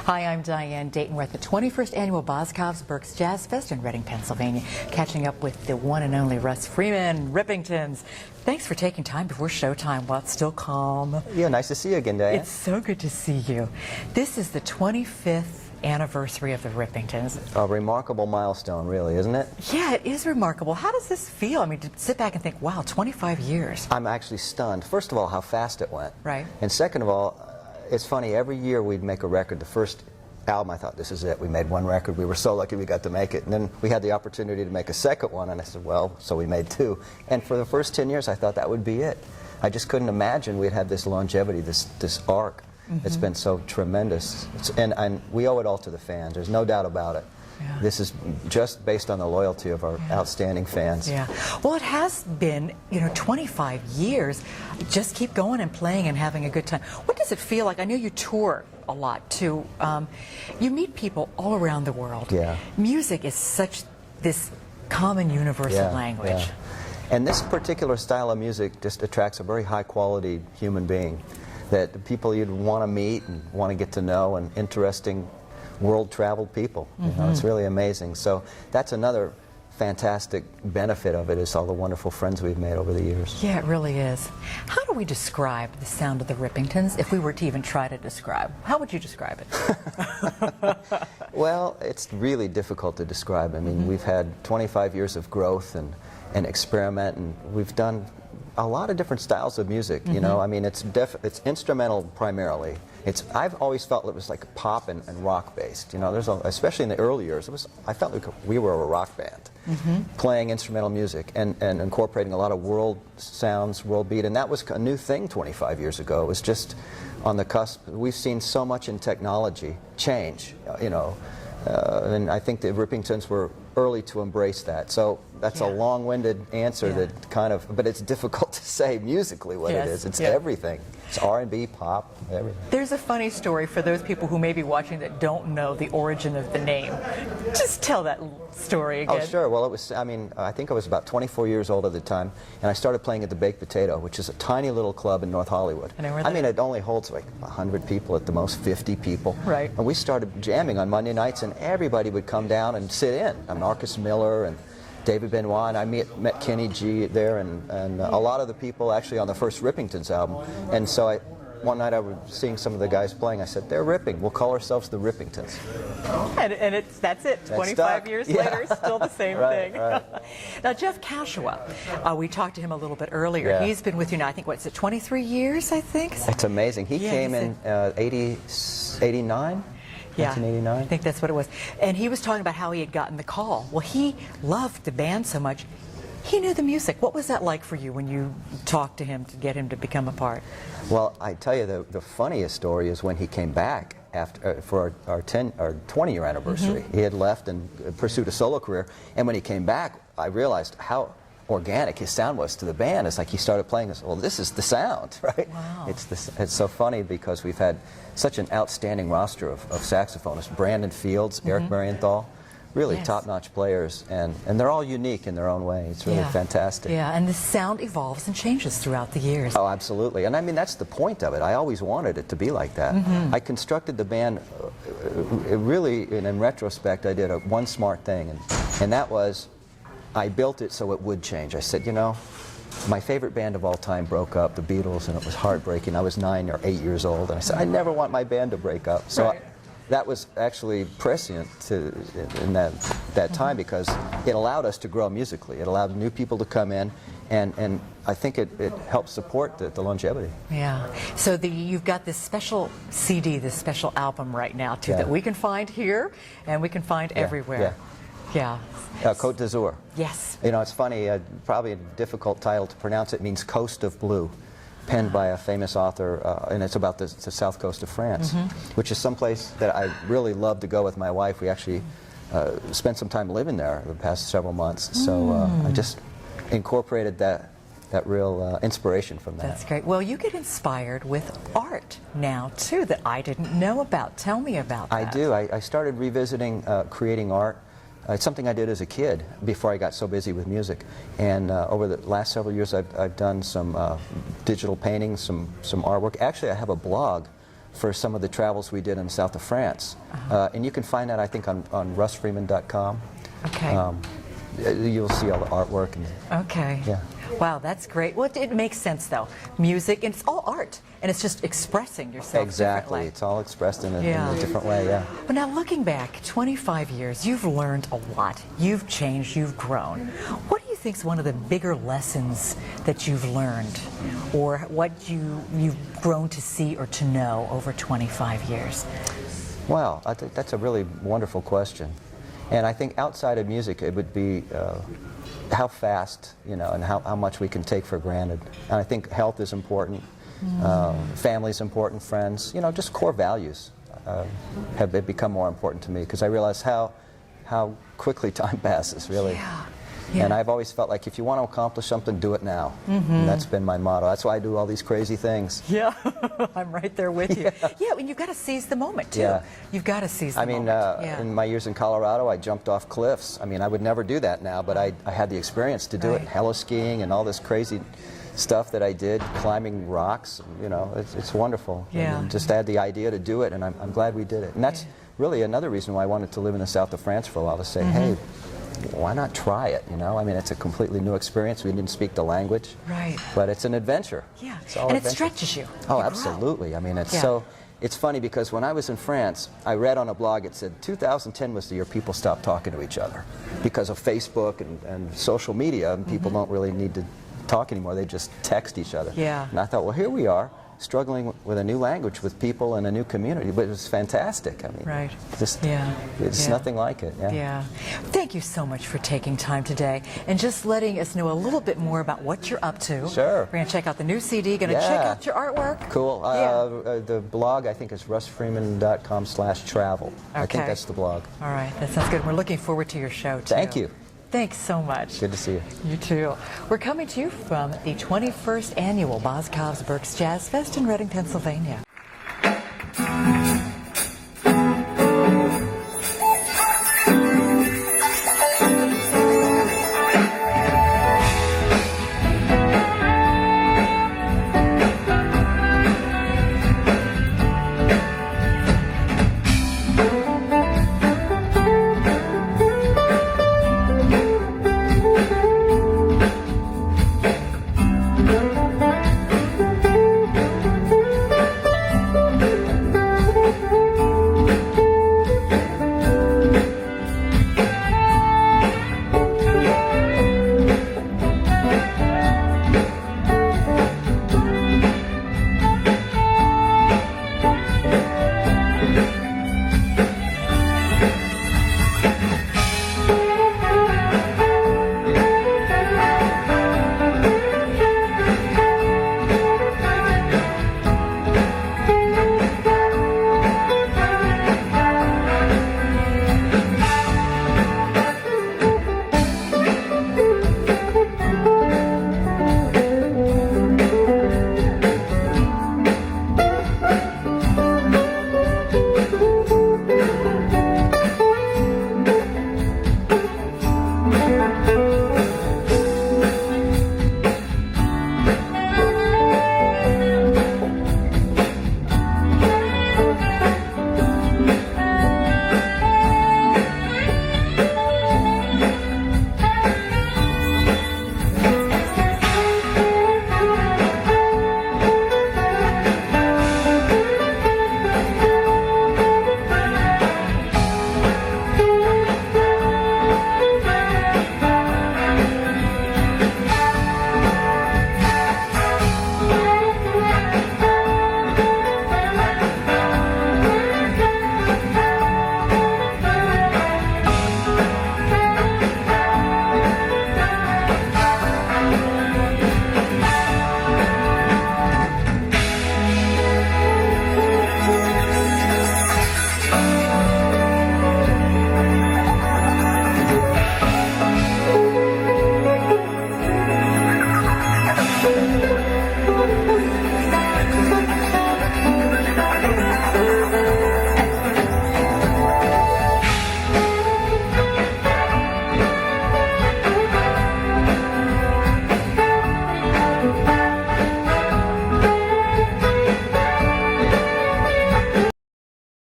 Hi, I'm Diane. Dayton. We're at the 21st Annual Boscov's Berks Jazz Fest in Reading, Pennsylvania, catching up with the one and only Russ Freeman, Rippingtons. Thanks for taking time before showtime while it's still calm. Yeah, nice to see you again, Diane. It's so good to see you. This is the 25th anniversary of the Rippingtons. A remarkable milestone, really, isn't it? Yeah, it is remarkable. How does this feel? I mean, to sit back and think, wow, 25 years. I'm actually stunned. First of all, how fast it went. Right. And second of all, it's funny, every year we'd make a record. The first album, I thought, this is it. We made one record. We were so lucky we got to make it. And then we had the opportunity to make a second one, and I said, well, so we made two. And for the first 10 years, I thought that would be it. I just couldn't imagine we'd have this longevity, this arc. It's been so tremendous. And we owe it all to the fans. There's no doubt about it. Yeah. This is just based on the loyalty of our outstanding fans. Yeah. Well, it has been, 25 years. Just keep going and playing and having a good time. What does it feel like? I know you tour a lot, too. You meet people all around the world. Yeah. Music is such this common universal language. Yeah. And this particular style of music just attracts a very high-quality human being that the people you'd want to meet and want to get to know, and interesting world-traveled people. It's really amazing. So that's another fantastic benefit of it, is all the wonderful friends we've made over the years. Yeah, it really is. How do we describe the sound of the Rippingtons, if we were to even try to describe? How would you describe it? Well, it's really difficult to describe. I mean, we've had 25 years of growth and experiment, and we've done a lot of different styles of music, I mean, it's instrumental primarily. I've always felt it was like pop and rock based. Especially in the early years, I felt like we were a rock band playing instrumental music and incorporating a lot of world sounds, world beat, and that was a new thing 25 years ago. It was just on the cusp. We've seen so much in technology change, and I think the Rippingtons were early to embrace that. So that's a long-winded answer that but it's difficult to say musically what it is. It's everything. It's R&B, pop, everything. There's a funny story for those people who may be watching that don't know the origin of the name. Just tell that story again. Oh, sure. Well, I think I was about 24 years old at the time, and I started playing at the Baked Potato, which is a tiny little club in North Hollywood. I mean, it only holds like 100 people, at the most 50 people. Right. And we started jamming on Monday nights, and everybody would come down and sit in. Marcus Miller and David Benoit, and I met Kenny G there, and a lot of the people actually on the first Rippingtons album. And so one night I was seeing some of the guys playing. I said, they're ripping. We'll call ourselves the Rippingtons. And that's it. 25 years later, still the same thing. Right. Now, Jeff Kashua, we talked to him a little bit earlier. Yeah. He's been with you now, I think, 23 years, I think? It's amazing. He came in 89? Yeah, 1989? I think that's what it was. And he was talking about how he had gotten the call. Well, he loved the band so much, he knew the music. What was that like for you when you talked to him to get him to become a part? Well, I tell you, the funniest story is when he came back after for our 20-year anniversary. He had left and pursued a solo career, and when he came back, I realized how organic his sound was to the band. It's like he started playing this, well, this is the sound, right? Wow. It's so funny because we've had such an outstanding roster of saxophonists. Brandon Fields, Eric Marienthal, really top-notch players, and they're all unique in their own way. It's really fantastic. Yeah, and the sound evolves and changes throughout the years. Oh, absolutely. And I mean, that's the point of it. I always wanted it to be like that. I constructed the band, really, in retrospect, I did one smart thing, and that was, I built it so it would change. I said, my favorite band of all time broke up, the Beatles, and it was heartbreaking. I was 9 or 8 years old, and I said, I never want my band to break up. So that was actually prescient in that time, because it allowed us to grow musically. It allowed new people to come in, and I think it helped support the longevity. Yeah. So you've got this special CD, this special album right now, too, that we can find here and we can find everywhere. Yeah. Côte d'Azur. Yes. It's funny, probably a difficult title to pronounce. It means Coast of Blue, penned by a famous author, and it's about the south coast of France, which is someplace that I really love to go with my wife. We actually spent some time living there the past several months, so I just incorporated that real inspiration from that. That's great. Well, you get inspired with art now, too, that I didn't know about. Tell me about that. I do. I started revisiting creating art. It's something I did as a kid before I got so busy with music, and over the last several years I've done some digital painting, some artwork. Actually, I have a blog for some of the travels we did in the south of France. And you can find that, I think, on russfreeman.com. Okay. You'll see all the artwork. And, okay. Yeah. Wow, that's great. Well, it makes sense, though. Music, and it's all art, and it's just expressing yourself Exactly. differently. It's all expressed in a different way, But now, looking back, 25 years, you've learned a lot. You've changed, you've grown. What do you think is one of the bigger lessons that you've learned, or what you've grown to see or to know over 25 years? Well, I think that's a really wonderful question. And I think outside of music, it would be how fast, and how much we can take for granted. And I think health is important, family is important, friends, just core values have become more important to me, because I realize how quickly time passes, really. Yeah. And I've always felt like if you want to accomplish something, do it now. And that's been my motto. That's why I do all these crazy things. Yeah, I'm right there with you. Yeah, and you've got to seize the moment, too. Yeah. You've got to seize the moment. In my years in Colorado, I jumped off cliffs. I mean, I would never do that now, but I had the experience to do it. Heli-skiing and all this crazy stuff that I did, climbing rocks, it's wonderful. Yeah. And just had the idea to do it, and I'm glad we did it. And that's really another reason why I wanted to live in the south of France for a while, to say, hey, why not try it, I mean, it's a completely new experience. We didn't speak the language. Right. But it's an adventure. Yeah. It's all and adventure. it stretches you. Oh, You absolutely. grow. I mean, it's funny because when I was in France, I read on a blog, it said 2010 was the year people stopped talking to each other because of Facebook and social media, and people don't really need to talk anymore. They just text each other. Yeah. And I thought, well, here we are, struggling with a new language with people in a new community, but it was fantastic. I mean, it's nothing like it. Yeah. Thank you so much for taking time today and just letting us know a little bit more about what you're up to. Sure. We're going to check out the new CD, going to check out your artwork. Cool. The blog, I think, is russfreeman.com/travel. Okay. I think that's the blog. All right, that sounds good. We're looking forward to your show, too. Thank you. Thanks so much. Good to see you. You too. We're coming to you from the 21st Annual Berks Jazz Fest in Reading, Pennsylvania.